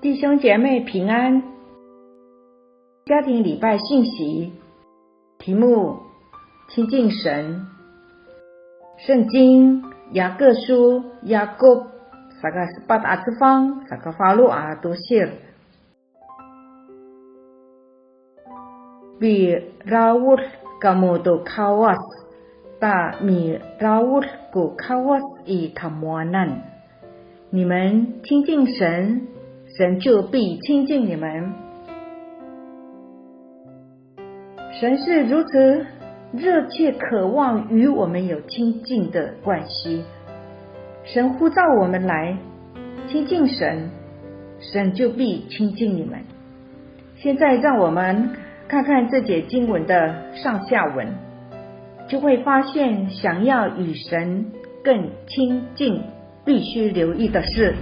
弟兄姐妹平安。家庭礼拜信息题目：亲近神。圣经雅各书Yakub 14 Atsfang 10 Dosir Bi rawuh kamu tu kawas tak mi rawuh ku kawas i tamuanan。 你们亲近神，神就必亲近你们。神是如此热切渴望与我们有亲近的关系，神呼召我们来亲近神，神就必亲近你们。现在让我们看看这节经文的上下文，就会发现想要与神更亲近必须留意的是，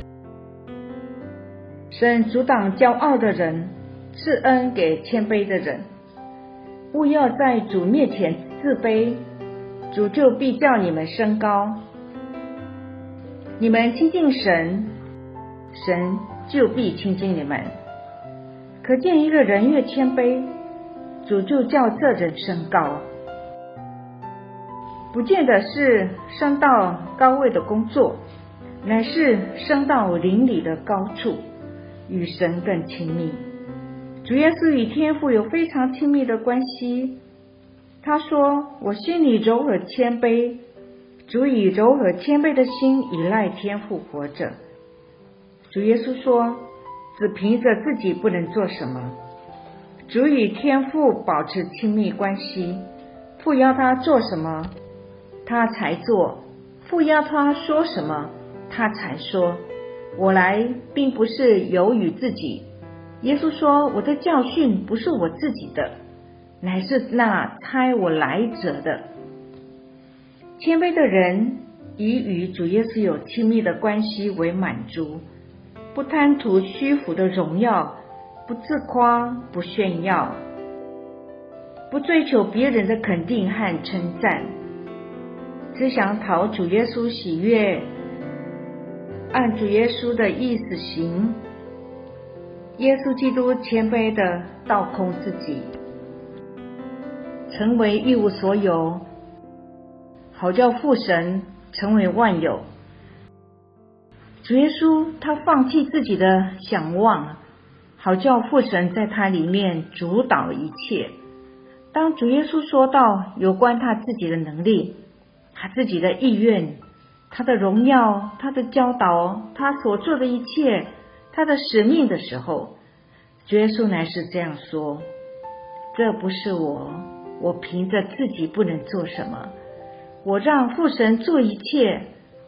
神阻挡骄傲的人，赐恩给谦卑的人。勿要在主面前自卑，主就必叫你们升高。你们亲近神，神就必亲近你们。可见一个人越谦卑，主就叫这人升高。不见得是升到高位的工作，乃是升到灵里的高处，与神更亲密。主耶稣与天父有非常亲密的关系。他说：我心里柔和谦卑，主以柔和谦卑的心依赖天父活着。主耶稣说，只凭着自己不能做什么，主与天父保持亲密关系，父要他做什么他才做，父要他说什么他才说。我来并不是由于自己，耶稣说，我的教训不是我自己的，乃是那差我来者的。谦卑的人以与主耶稣有亲密的关系为满足，不贪图虚浮的荣耀，不自夸，不炫耀，不追求别人的肯定和称赞，只想讨主耶稣喜悦，按主耶稣的意思行。耶稣基督谦卑地倒空自己，成为一无所有，好叫父神成为万有。主耶稣他放弃自己的想望，好叫父神在他里面主导一切。当主耶稣说到有关他自己的能力，他自己的意愿，他的荣耀，他的教导，他所做的一切，他的使命的时候，主耶稣乃是这样说：这不是我凭着自己不能做什么，我让父神做一切，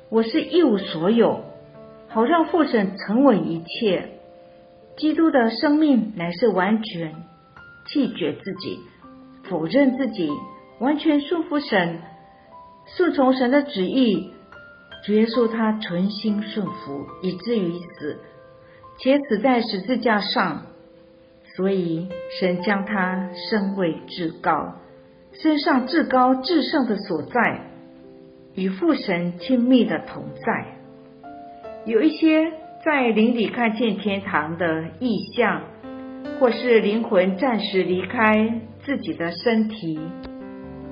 我是一无所有，好让父神成为一切。基督的生命乃是完全弃绝自己，否认自己，完全顺服神，顺从神的旨意。主耶稣他存心顺服，以至于死，且死在十字架上。所以神将他升为至高，升上至高至圣的所在，与父神亲密的同在。有一些在灵里看见天堂的意象，或是灵魂暂时离开自己的身体，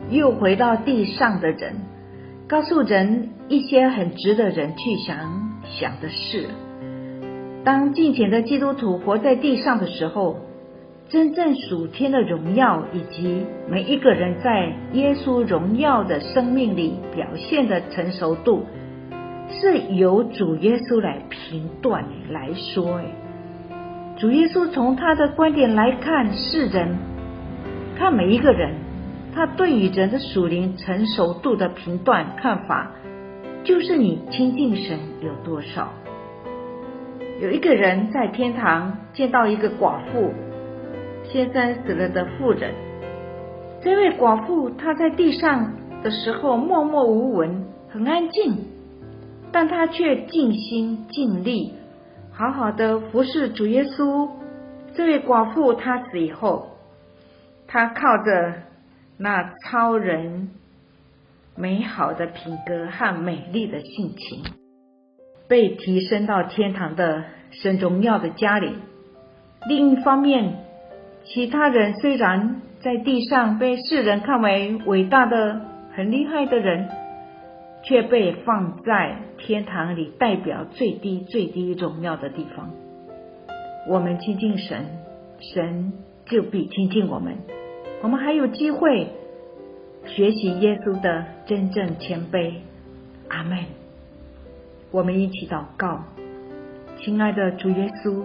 又回到地上的人，告诉人一些很值得人去想的事。当敬虔的基督徒活在地上的时候，真正属天的荣耀，以及每一个人在耶稣荣耀的生命里表现的成熟度，是由主耶稣来评断来说。主耶稣从他的观点来看世人，看每一个人，他对于人的属灵成熟度的评断看法，就是你亲近神有多少。有一个人在天堂见到一个寡妇，先生死了的妇人。这位寡妇她在地上的时候默默无闻，很安静，但她却尽心尽力，好好的服侍主耶稣。这位寡妇她死以后，她靠着那超人美好的品格和美丽的性情，被提升到天堂的神荣耀的家里。另一方面，其他人虽然在地上被世人看为伟大的、很厉害的人，却被放在天堂里代表最低最低荣耀的地方。我们亲近神，神就必亲近我们。我们还有机会学习耶稣的真正谦卑。阿们。我们一起祷告。亲爱的主耶稣，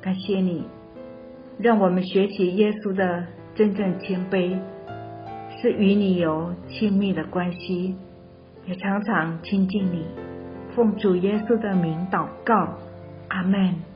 感谢你让我们学习耶稣的真正谦卑，是与你有亲密的关系，也常常亲近你。奉主耶稣的名祷告。阿们。